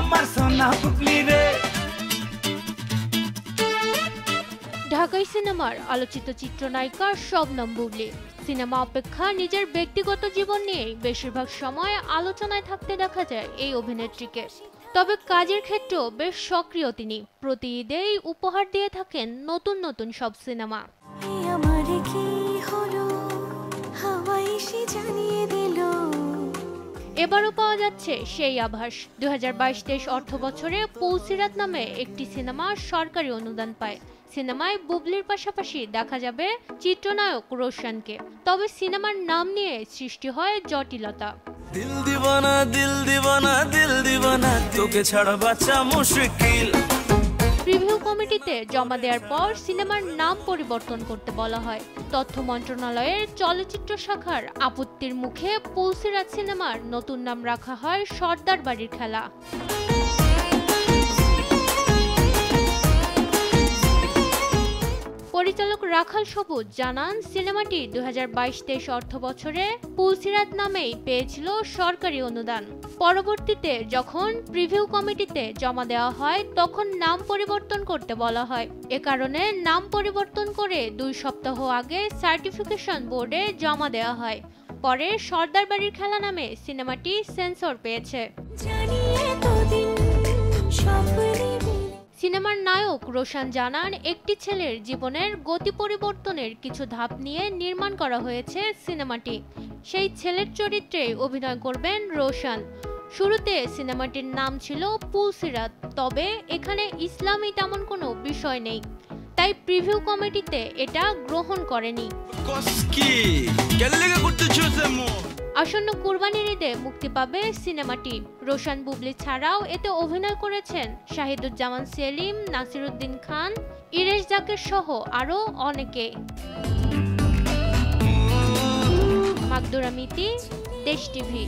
আমার সোনা বুবলি রে। ঢাকাই সিনেমার আলোচিত চিত্রনায়িকা শবনম বুবলি সিনেমা অপেক্ষা নিজের ব্যক্তিগত জীবন নিয়েই বেশিরভাগ সময় আলোচনায় থাকতে দেখা যায় এই অভিনেত্রীকে। তবে কাজের ক্ষেত্রেও বেশ সক্রিয় তিনি। প্রতি ঈদেই উপহার দিয়ে থাকেন নতুন নতুন সব সিনেমা। এবারও পাওয়া যাচ্ছে সেই আভাস। 2022-23 অর্থ বছরে পুলসিরাত নামে একটি সিনেমা সরকারি অনুদান পায়। সিনেমায় বুবলির পাশাপাশি দেখা যাবে চিত্রনায়ক রোশনকে। তবে সিনেমার নাম নিয়ে সৃষ্টি হয় জটিলতা। দিল দিওয়ানা দিল দিওয়ানা দিল দিওয়ানা তোকে ছাড়া বাঁচা মুশকিল। প্রিভিউ কমিটিতে জমা দেওয়ার পর সিনেমার নাম পরিবর্তন করতে বলা হয়। তথ্য মন্ত্রণালয়ের চলচ্চিত্র শাখার আপত্তির মুখে পুলসিরাত সিনেমার নতুন নাম রাখা হয় সর্দার বাড়ির খেলা। পরিচালক রাখাল সবুজ জানান, সিনেমাটি 2022-23 অর্থ বছরে পুলসিরাত নামেই পেয়েছিল সরকারি অনুদান। পরবর্তীতে যখন প্রিভিউ কমিটিতে জমা দেওয়া হয় তখন নাম পরিবর্তন করতে বলা হয়। এ কারণে নাম পরিবর্তন করে 2 সপ্তাহ আগে সার্টিফিকেশন বোর্ডে জমা দেওয়া হয়। পরে সর্দার বাড়ির খেলা নামে সিনেমাটি সেন্সর পেয়েছে। সিনেমার নায়ক রোশন জানান, একটি ছেলের জীবনের গতি পরিবর্তনের কিছু ধাপ নিয়ে নির্মাণ করা হয়েছে সিনেমাটি। সেই ছেলের চরিত্রে অভিনয় করবেন রোশন। শুরুতে সিনেমাটির নাম ছিল পুলসিরাত, তবে এখানে ইসলামী তেমন কোনো বিষয় নেই, তাই প্রিভিউ কমিটিতে এটা গ্রহণ করেনি। আসন্ন কুরবানির ঈদে মুক্তি পাবে সিনেমাটি। রোশন বুবলি ছাড়াও এতে অভিনয় করেছেন শাহিদুজ্জামান সেলিম, নাসিরুদ্দিন খান, ইরেশ জাকের সহ আরও অনেকে। মাকদুরা মিতি, দেশ টিভি।